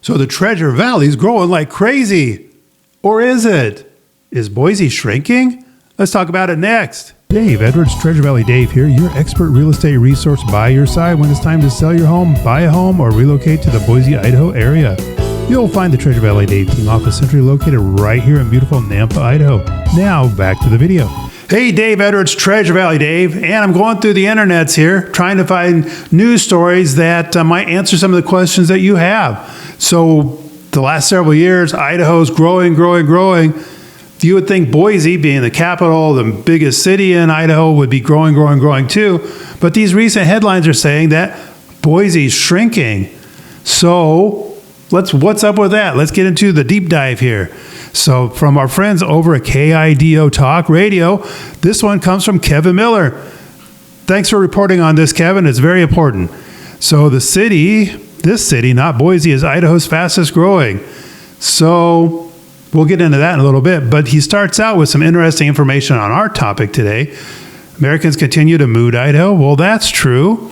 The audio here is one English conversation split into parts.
So the Treasure Valley's growing like crazy. Or is it? Is Boise shrinking? Let's talk about it next. Dave Edwards, Treasure Valley Dave here, your expert real estate resource by your side when it's time to sell your home, buy a home, or relocate to the Boise, Idaho area. You'll find the Treasure Valley Dave team office centrally located right here in beautiful Nampa, Idaho. Now, back to the video. Hey, Dave Edwards, Treasure Valley Dave, and I'm going through the internets here trying to find news stories that might answer some of the questions that you have. So the last several years, Idaho's growing. You would think Boise, being the capital, the biggest city in Idaho, would be growing too. But these recent headlines are saying that Boise's shrinking. So what's up with that? Let's get into the deep dive here. So from our friends over at KIDO Talk Radio, this one comes from Kevin Miller. Thanks for reporting on this, Kevin. It's very important. So this city, not Boise, is Idaho's fastest growing. So we'll get into that in a little bit. But he starts out with some interesting information on our topic today. Americans continue to move to Idaho. Well, that's true.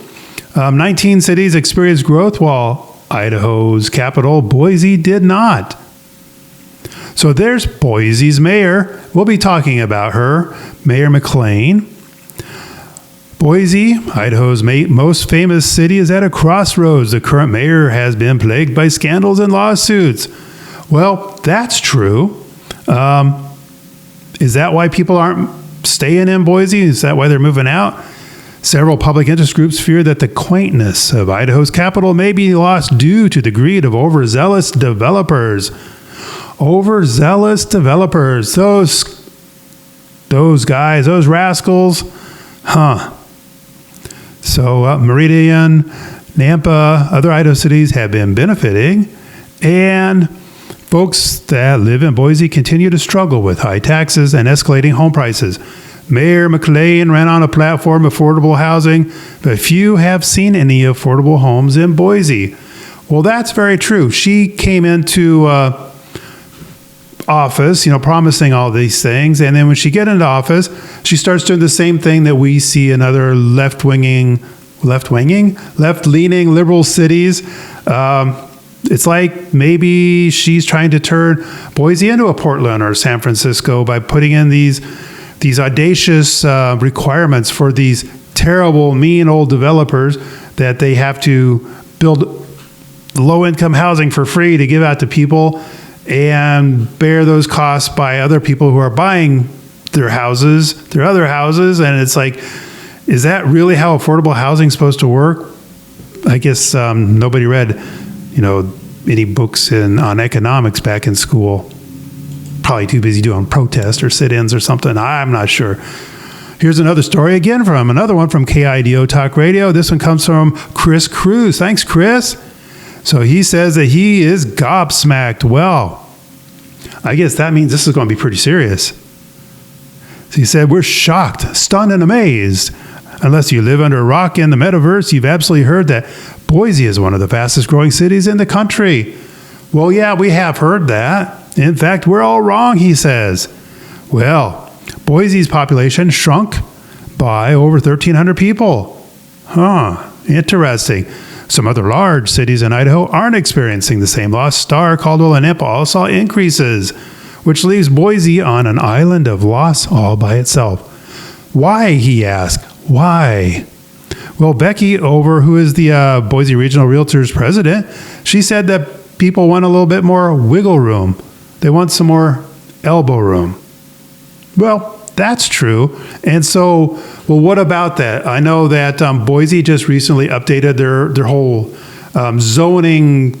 19 cities experienced growth while Idaho's capital, Boise, did not. So there's Boise's mayor. We'll be talking about her, Mayor McLean. Boise, Idaho's most famous city, is at a crossroads. The current mayor has been plagued by scandals and lawsuits. Well, that's true. Is that why people aren't staying in Boise? Is that why they're moving out? Several public interest groups fear that the quaintness of Idaho's capital may be lost due to the greed of overzealous developers. Those guys, those rascals, So Meridian, Nampa, other Idaho cities have been benefiting, and folks that live in Boise continue to struggle with high taxes and escalating home prices. Mayor McLean ran on a platform of affordable housing, but few have seen any affordable homes in Boise. Well, that's very true. She came into office, promising all these things, and then when she gets into office, she starts doing the same thing that we see in other left-leaning liberal cities. It's like maybe she's trying to turn Boise into a Portland or San Francisco by putting in these audacious requirements for these terrible, mean old developers that they have to build low-income housing for free to give out to people and bear those costs by other people who are buying their other houses. And it's like, is that really how affordable housing is supposed to work? I guess nobody read, any books on economics back in school. Probably too busy doing protests or sit-ins or something. I'm not sure. Here's another story again from KIDO Talk Radio. This one comes from Chris Cruz. Thanks, Chris. So he says that he is gobsmacked. Well, I guess that means this is going to be pretty serious. So he said, we're shocked, stunned, and amazed. Unless you live under a rock in the metaverse, you've absolutely heard that Boise is one of the fastest growing cities in the country. Well, yeah, we have heard that. In fact, we're all wrong, he says. Well, Boise's population shrunk by over 1,300 people. Interesting. Some other large cities in Idaho aren't experiencing the same loss. Star, Caldwell, and Nampa all saw increases, which leaves Boise on an island of loss all by itself. Why, he asked. Why? Well, Becky who is the Boise Regional Realtors president, she said that people want a little bit more wiggle room. They want some more elbow room. Well, that's true. And so, what about that? I know that Boise just recently updated their whole zoning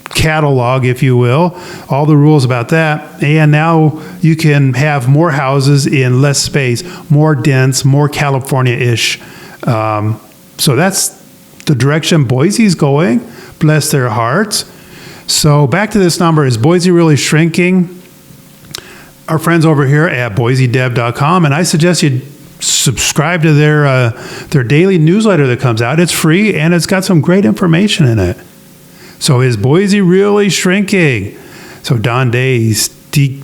catalog, if you will, all the rules about that. And now you can have more houses in less space, more dense, more California-ish. So that's the direction Boise's going. Bless their hearts. So back to this number. Is Boise really shrinking? Our friends over here at BoiseDev.com, and I suggest you subscribe to their daily newsletter that comes out. It's free, and it's got some great information in it. So is Boise really shrinking? So Don Day's deep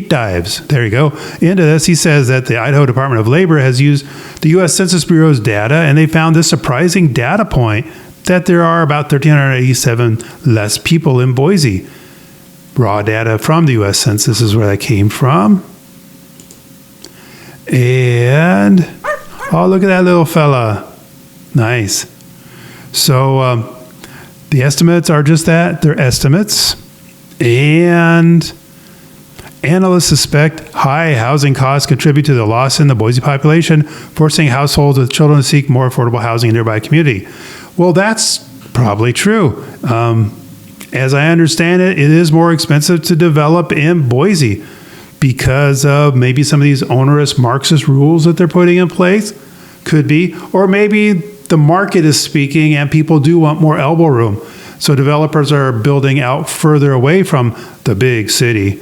dives, there you go, into this. He says that the Idaho Department of Labor has used the U.S. Census Bureau's data, and they found this surprising data point. that there are about 1,387 less people in Boise. Raw data from the U.S. Census is where that came from. And, oh, look at that little fella. Nice. So the estimates are just that. They're estimates. And analysts suspect high housing costs contribute to the loss in the Boise population, forcing households with children to seek more affordable housing in nearby community. Well, that's probably true. As I understand it, it is more expensive to develop in Boise because of maybe some of these onerous Marxist rules that they're putting in place. Could be. Or maybe the market is speaking and people do want more elbow room. So developers are building out further away from the big city.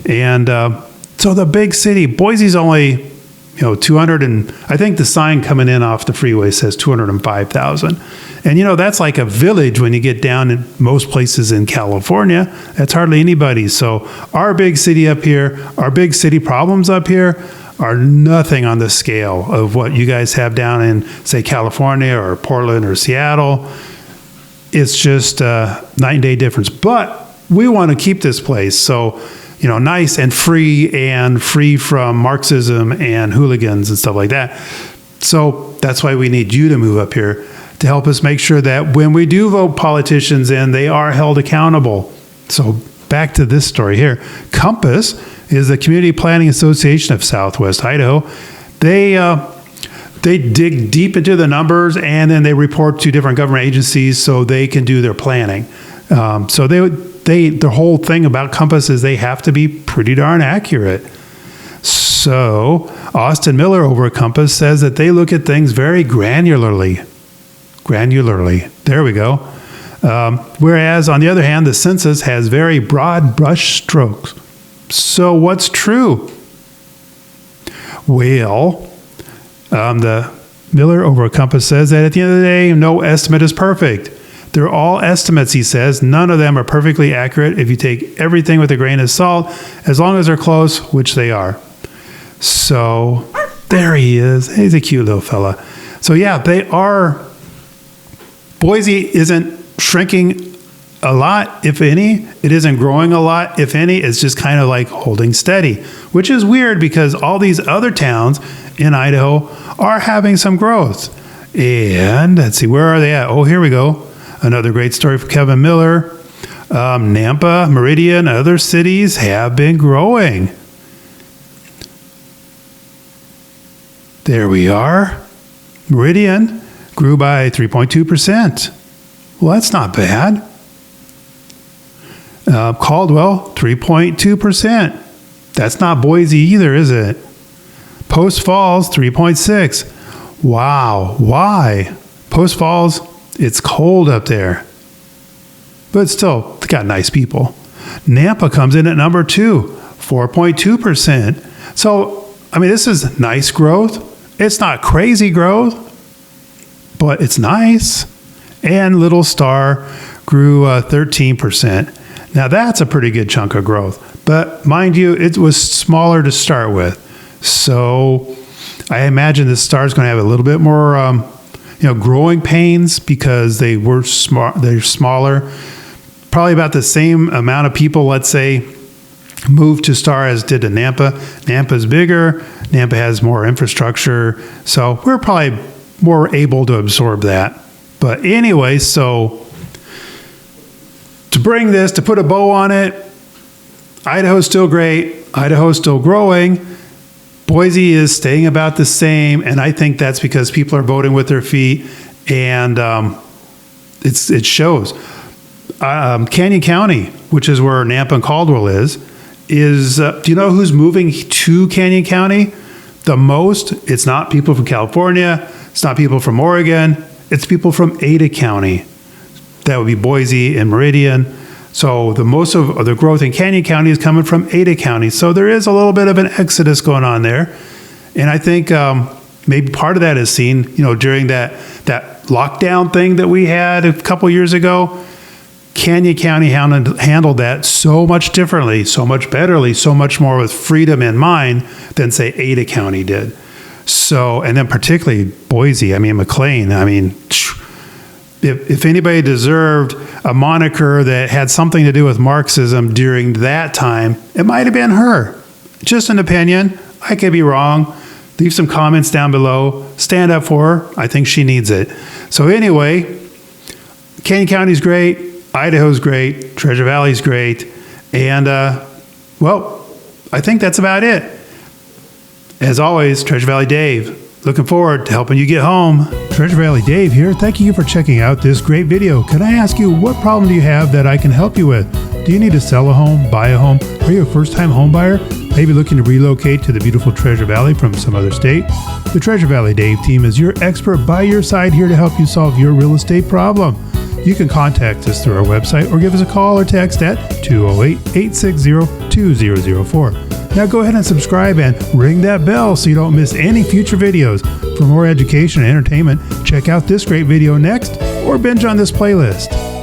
And so the big city, Boise's only, 200 and I think the sign coming in off the freeway says 205,000. And, that's like a village when you get down in most places in California. That's hardly anybody. So our big city up here, our big city problems up here are nothing on the scale of what you guys have down in, say, California or Portland or Seattle. It's just a night and day difference. But we want to keep this place. So, nice and free from Marxism and hooligans and stuff like that. So that's why we need you to move up here to help us make sure that when we do vote politicians in, they are held accountable. So back to this story here. Compass is the Community Planning Association of Southwest Idaho. They dig deep into the numbers and then they report to different government agencies so they can do their planning. So the whole thing about Compass is they have to be pretty darn accurate. So Austin Miller over at Compass says that they look at things very granularly. There we go. Whereas on the other hand, the census has very broad brush strokes. So what's true? Well, the Miller over at Compass says that at the end of the day, no estimate is perfect. They're all estimates, he says. None of them are perfectly accurate if you take everything with a grain of salt, as long as they're close, which they are. So there he is. He's a cute little fella. So yeah, they are. Boise isn't shrinking a lot, if any. It isn't growing a lot, if any. It's just kind of like holding steady, which is weird because all these other towns in Idaho are having some growth. And let's see, where are they at? Oh, here we go. Another great story for Kevin Miller. Nampa, Meridian, other cities have been growing. There we are. Meridian grew by 3.2%. Well, that's not bad. Caldwell, 3.2%. That's not Boise either, is it? Post Falls, 3.6%. Wow. Why? Post Falls, it's cold up there. But still, they got nice people. Nampa comes in at number 2, 4.2%. So, this is nice growth. It's not crazy growth, but it's nice. And Little Star grew 13%. Now, that's a pretty good chunk of growth. But mind you, it was smaller to start with. So I imagine the Star is going to have a little bit more growing pains because they're smaller. Probably about the same amount of people, let's say, moved to Star as did to Nampa. Nampa's bigger. Nampa has more infrastructure. So we're probably more able to absorb that. But anyway, so to put a bow on it, Idaho's still great. Idaho's still growing. Boise is staying about the same, and I think that's because people are voting with their feet, and it shows. Canyon County, which is where Nampa and Caldwell is do you know who's moving to Canyon County the most? It's not people from California. It's not people from Oregon. It's people from Ada County. That would be Boise and Meridian. So the most of the growth in Canyon County is coming from Ada County. So there is a little bit of an exodus going on there. And I think maybe part of that is seen, during that lockdown thing that we had a couple years ago. Canyon County handled that so much differently, so much betterly, so much more with freedom in mind than, say, Ada County did. So, and then particularly Boise, McLean, if anybody deserved a moniker that had something to do with Marxism during that time, it might have been her. Just an opinion. I could be wrong. Leave some comments down below. Stand up for her. I think she needs it. So anyway, Canyon County's great. Idaho's great. Treasure Valley's great. And, well, I think that's about it. As always, Treasure Valley Dave. Looking forward to helping you get home. Treasure Valley Dave here. Thank you for checking out this great video. Can I ask you, what problem do you have that I can help you with? Do you need to sell a home, buy a home? Are you a first-time home buyer? Maybe looking to relocate to the beautiful Treasure Valley from some other state? The Treasure Valley Dave team is your expert by your side here to help you solve your real estate problem. You can contact us through our website or give us a call or text at 208-860-2004. Now go ahead and subscribe and ring that bell so you don't miss any future videos. For more education and entertainment, check out this great video next or binge on this playlist.